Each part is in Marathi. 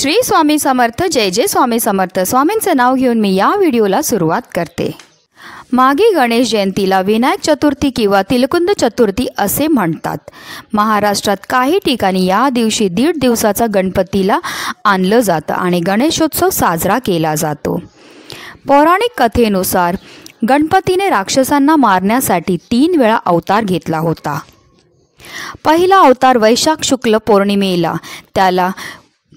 श्री स्वामी समर्थ. जय जय स्वामी समर्थ. स्वामींचं नाव घेऊन मी या व्हिडिओला सुरुवात करते. मागी गणेश जयंतीला विनायक चतुर्थी किंवा तिलकुंद चतुर्थी असे म्हणतात. महाराष्ट्रात काही ठिकाणी या दिवशी 1.5 दिवसाचा गणपतीला आणलं जातं आणि गणेशोत्सव साजरा केला जातो. पौराणिक कथेनुसार गणपतीने राक्षसांना मारण्यासाठी 3 वेळा अवतार घेतला होता. पहिला अवतार वैशाख शुक्ल पौर्णिमेला, त्याला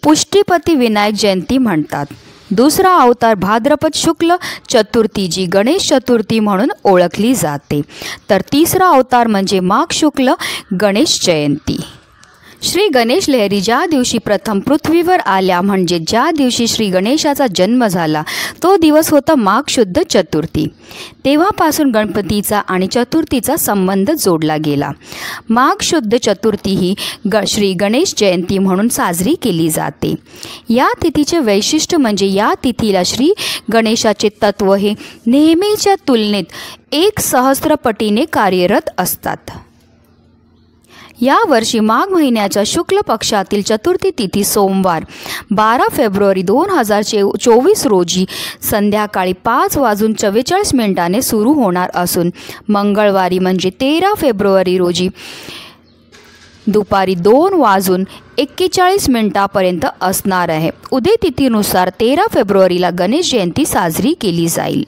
पुष्टीपती विनायक जयंती म्हणतात. दुसरा अवतार भाद्रपद शुक्ल चतुर्थी, जी गणेश चतुर्थी म्हणून ओळखली जाते. तर तिसरा अवतार म्हणजे माघ शुक्ल गणेश जयंती. श्री गणेश लहरी ज्या दिवशी प्रथम पृथ्वीवर आल्या, म्हणजे ज्या दिवशी श्री गणेशाचा जन्म झाला, तो दिवस होता माघ शुद्ध चतुर्थी. तेव्हापासून गणपतीचा आणि चतुर्थीचा संबंध जोडला गेला. माघ शुद्ध चतुर्थी ही श्री गणेश जयंती म्हणून साजरी केली जाते. या तिथीचे वैशिष्ट्य म्हणजे या तिथीला श्री गणेशाचे तत्व हे नेहमीच्या तुलनेत 1 सहस्त्रपटीने कार्यरत असतात. या वर्षी माघ महिन्याच्या शुक्ल पक्षातील चतुर्थी तिथी सोमवार 12 फेब्रुवारी 2024 रोजी संध्याकाळी 5:44 सुरू होणार असून मंगळवारी म्हणजे 13 फेब्रुवारी रोजी दुपारी 2:41 असणार आहे. उदय तिथीनुसार 13 फेब्रुवारीला गणेश जयंती साजरी केली जाईल.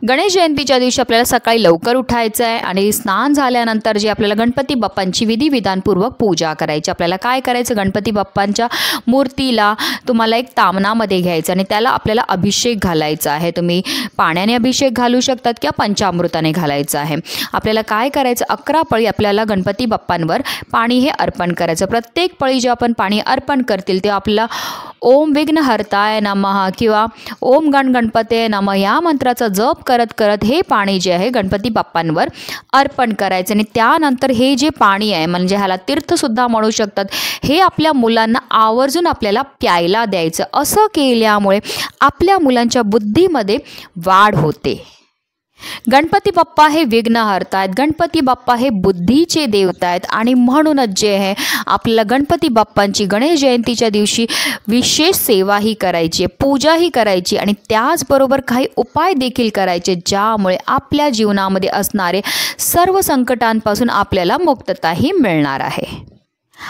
गणेश जयंतीच्या दिवशी आपल्याला सकाळी लवकर उठायचं आहे आणि स्नान झाल्यानंतर जे आपल्याला गणपती बाप्पांची विधिविधानपूर्वक पूजा करायची. आपल्याला काय करायचं, गणपती बाप्पांच्या मूर्तीला तुम्हाला एक तामणामध्ये घ्यायचं आणि त्याला आपल्याला अभिषेक घालायचा आहे. तुम्ही पाण्याने अभिषेक घालू शकतात किंवा पंचामृताने घालायचं आहे. आपल्याला काय करायचं, 11 पळी आपल्याला गणपती बाप्पांवर पाणी हे अर्पण करायचं. प्रत्येक पळी जे आपण पाणी अर्पण करतील ते आपल्याला ओम विघ्नहर्ताय नमः किंवा ओम गणपते नमः या मंत्राचा जप करत करत हे पाणी जे आहे गणपती बाप्पांवर अर्पण करायचं. आणि त्यानंतर हे जे पाणी आहे, म्हणजे ह्याला तीर्थसुद्धा म्हणू शकतात, हे आपल्या मुलांना आवर्जून आपल्याला प्यायला द्यायचं. असं केल्यामुळे आपल्या मुलांच्या बुद्धीमध्ये वाढ होते. गणपती बाप्पा हे विघ्नहर्ता आहेत. गणपती बाप्पा हे बुद्धीचे देवता आहेत आणि म्हणूनच जे आहे आपल्याला गणपती बाप्पांची गणेश जयंतीच्या दिवशी विशेष सेवाही करायची, पूजाही करायची आणि त्याचबरोबर काही उपाय देखील करायचे, ज्यामुळे आपल्या जीवनामध्ये असणारे सर्व संकटांपासून आपल्याला मुक्तताही मिळणार आहे.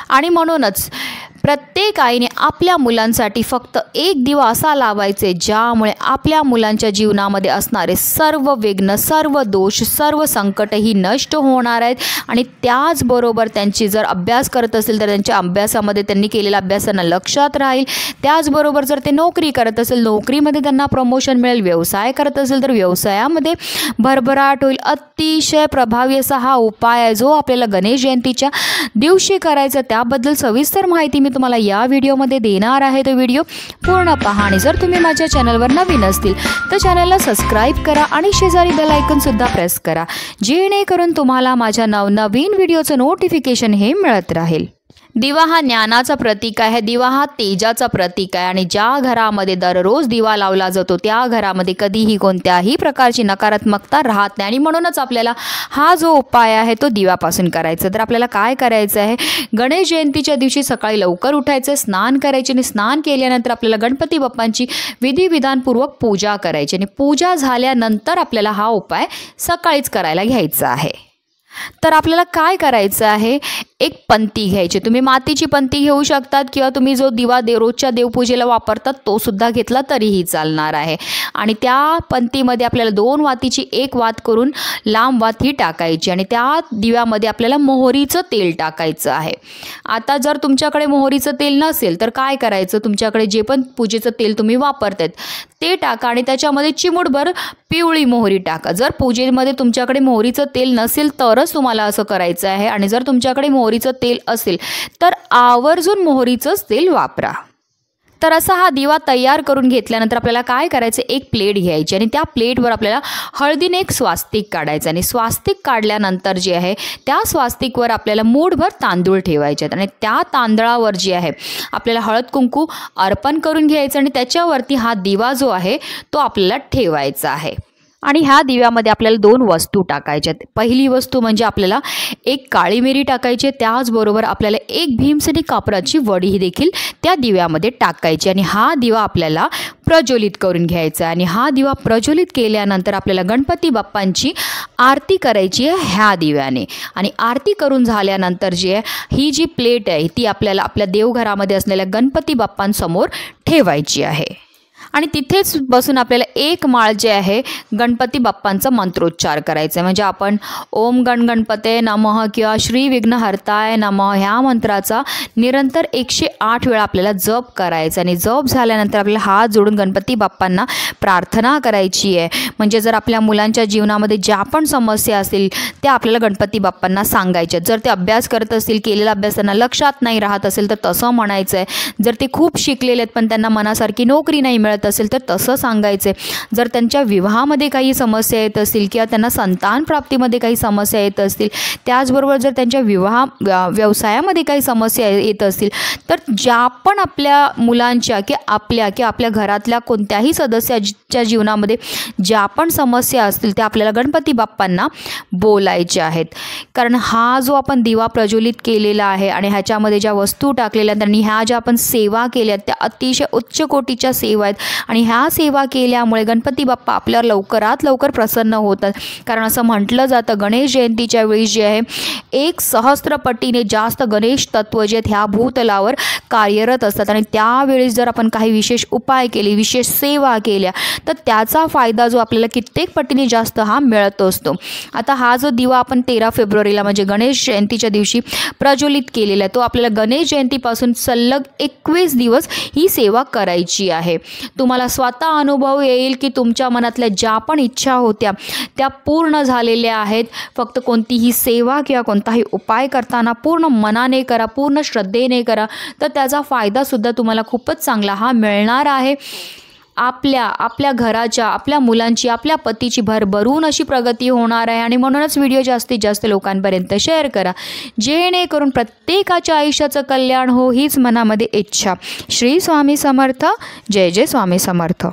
आणि म्हणूनच प्रत्येक आईने आपल्या मुलांसाठी फक्त 1 दिवा असा लावायचे, ज्यामुळे आपल्या मुलांच्या जीवनामध्ये असणारे सर्व विघ्न, सर्व दोष, सर्व संकटही नष्ट होणार आहेत. आणि त्याचबरोबर त्यांची जर अभ्यास करत असेल तर त्यांच्या अभ्यासामध्ये त्यांनी केलेल्या अभ्यासांना लक्षात राहील. त्याचबरोबर जर ते नोकरी करत असेल, नोकरीमध्ये त्यांना प्रमोशन मिळेल. व्यवसाय करत असेल तर व्यवसायामध्ये भरभराट होईल. अतिशय प्रभावी असा हा उपाय आहे जो आपल्याला गणेश जयंतीच्या दिवशी करायचा. त्याबद्दल सविस्तर माहिती मी तुम्हाला या व्हिडिओमध्ये देणार आहे. तो व्हिडिओ पूर्ण पहा. आणि जर तुम्ही माझ्या चॅनलवर नवीन असतील तर चॅनलला सबस्क्राईब करा आणि शेजारी बेल आयकॉन सुद्धा प्रेस करा, जेणेकरून तुम्हाला माझ्या नवनवीन व्हिडिओचं नोटिफिकेशन हे मिळत राहील. दिवा हा ज्ञानाचा प्रतीक आहे. दिवा हा तेजाचा प्रतीक आहे आणि ज्या घरामध्ये दररोज दिवा लावला जातो त्या घरामध्ये कधीही कोणत्याही प्रकारची नकारात्मकता राहत नाही. आणि म्हणूनच आपल्याला हा जो उपाय आहे तो दिव्यापासून करायचा. तर आपल्याला काय करायचं आहे, गणेश जयंतीच्या दिवशी सकाळी लवकर उठायचं, स्नान करायचे आणि स्नान केल्यानंतर आपल्याला गणपती बाप्पांची विधिविधानपूर्वक पूजा करायची. आणि पूजा झाल्यानंतर आपल्याला हा उपाय सकाळीच करायला घ्यायचा आहे. तर आपल्याला काय करायचं आहे, एक पंती घ्यायची. तुम्ही मातीची पंती घेऊ शकतात किंवा तुम्ही जो दिवा रोजच्या देवपूजेला वापरतात तो सुद्धा घेतला तरीही चालणार आहे. आणि त्या पंतीमध्ये आपल्याला 2 वातीची 1 वात करून लांब वात ही टाकायची आणि त्या दिव्यामध्ये आपल्याला मोहरीचं तेल टाकायचं आहे. आता जर तुमच्याकडे मोहरीचं तेल नसेल तर काय करायचं, तुमच्याकडे जे पण पूजेचं तेल तुम्ही वापरतात ते टाका आणि त्याच्यामध्ये चिमूटभर पिवळी मोहरी टाका. जर पूजेमध्ये तुमच्याकडे मोहरीचं तेल नसेल तरच तुम्हाला असं करायचं आहे. आणि जर तुमच्याकडे मोहरीचं तेल असेल तर आवर्जून मोहरीचंच तेल वापरा. तर असा हा दिवा तयार करून घेतल्यानंतर आपल्याला काय करायचं, एक प्लेट घ्यायची आणि त्या प्लेटवर आपल्याला हळदीने एक स्वास्तिक काढायचं. आणि स्वास्तिक काढल्यानंतर जे आहे त्या स्वास्तिकवर आपल्याला मूठभर तांदूळ ठेवायचे आहेत आणि त्या तांदळावर जे आहे आपल्याला हळद कुंकू अर्पण करून घ्यायचं आणि त्याच्यावरती हा दिवा जो आहे तो आपल्याला ठेवायचा आहे. आणि ह्या दिव्यामध्ये आपल्याला 2 वस्तू टाकायच्या आहेत. पहिली वस्तू म्हणजे आपल्याला एक काळी मिरी टाकायची, त्याचबरोबर आपल्याला एक भीमसेनी कापराची वडी ही देखील त्या दिव्यामध्ये टाकायची आणि हा दिवा आपल्याला प्रज्वलित करून घ्यायचा. आणि हा दिवा प्रज्वलित केल्यानंतर आपल्याला गणपती बाप्पांची आरती करायची आहे ह्या दिव्याने. आणि आरती करून झाल्यानंतर जी आहे ही जी प्लेट आहे ती आपल्याला आपल्या देवघरामध्ये असलेल्या गणपती बाप्पांसमोर ठेवायची आहे. आणि तिथेच बसून आपल्याला एक माळ जे आहे गणपती बाप्पांचा मंत्रोच्चार करायचा आहे. म्हणजे आपण ओम गण गणपते नमः किंवा श्री विघ्नहर्ताय नमः ह्या मंत्राचा निरंतर 108 वेळा आपल्याला जप करायचा. आणि जप झाल्यानंतर आपल्याला हात जोडून गणपती बाप्पांना प्रार्थना करायची आहे. म्हणजे जर आपल्या मुलांच्या जीवनामध्ये ज्या पण समस्या असतील त्या आपल्याला गणपती बाप्पांना सांगायच्या. जर ते अभ्यास करत असतील, केलेला अभ्यास त्यांना लक्षात नाही राहत असेल तर तसं म्हणायचं आहे. जर ते खूप शिकलेले आहेत पण त्यांना मनासारखी नोकरी नाही मिळत असेल तर तसं सांगायचे. जर त्यांच्या विवाहामध्ये काही समस्या येत असतील किंवा त्यांना संतान प्राप्तीमध्ये काही समस्या येत असतील, त्याचबरोबर जर त्यांच्या व्यवसायामध्ये काही समस्या येत असतील तर ज्या पण आपल्या मुलांच्या आपल्या घरातल्या कोणत्याही सदस्याच्या जीवनामध्ये ज्या पण समस्या असतील त्या आपल्याला गणपती बाप्पांना बोलायच्या आहेत. कारण हा जो आपण दिवा प्रज्वलित केलेला आहे आणि ह्याच्यामध्ये ज्या वस्तू टाकलेल्या आणि ह्या ज्या आपण सेवा केल्या त्या अतिशय उच्च कोटीच्या सेवा आहेत. आणि ह्या सेवा केल्यामुळे गणपती बाप्पा आपल्यावर लवकरात लवकर प्रसन्न होतात. कारण असं म्हटलं जातं गणेश जयंतीच्या वेळी जे आहे 1 सहस्त्रपटीने जास्त गणेश तत्व जे आहेत ह्या भूतलावर कार्यरत असतात. आणि त्यावेळेस जर आपण काही विशेष उपाय केले, विशेष सेवा केल्या तर त्याचा फायदा जो आपल्याला कित्येक पटीने जास्त हा मिळत असतो. आता हा जो दिवा आपण 13 फेब्रुवारीला म्हणजे गणेश जयंतीच्या दिवशी प्रज्वलित केलेला आहे तो आपल्याला गणेश जयंतीपासून सलग 21 दिवस ही सेवा करायची आहे. तुम्हाला स्वतः अनुभव येईल की तुमच्या मनातल्या ज्या पण इच्छा होत्या त्या पूर्ण झालेल्या आहेत. फक्त कोणतीही सेवा किंवा कोणताही उपाय करताना पूर्ण मनाने करा, पूर्ण श्रद्धेने करा, तर त्याचा फायदासुद्धा तुम्हाला खूपच चांगला हा मिळणार आहे. आपल्या घराच्या, आपल्या मुलांची, आपल्या पतीची भरभरून अशी प्रगती होणार आहे. आणि म्हणूनच व्हिडिओ जास्तीत जास्त लोकांपर्यंत शेअर करा जेणेकरून प्रत्येकाच्या आयुष्याचं कल्याण हो हीच मनामध्ये इच्छा. श्री स्वामी समर्थ. जय जय स्वामी समर्थ.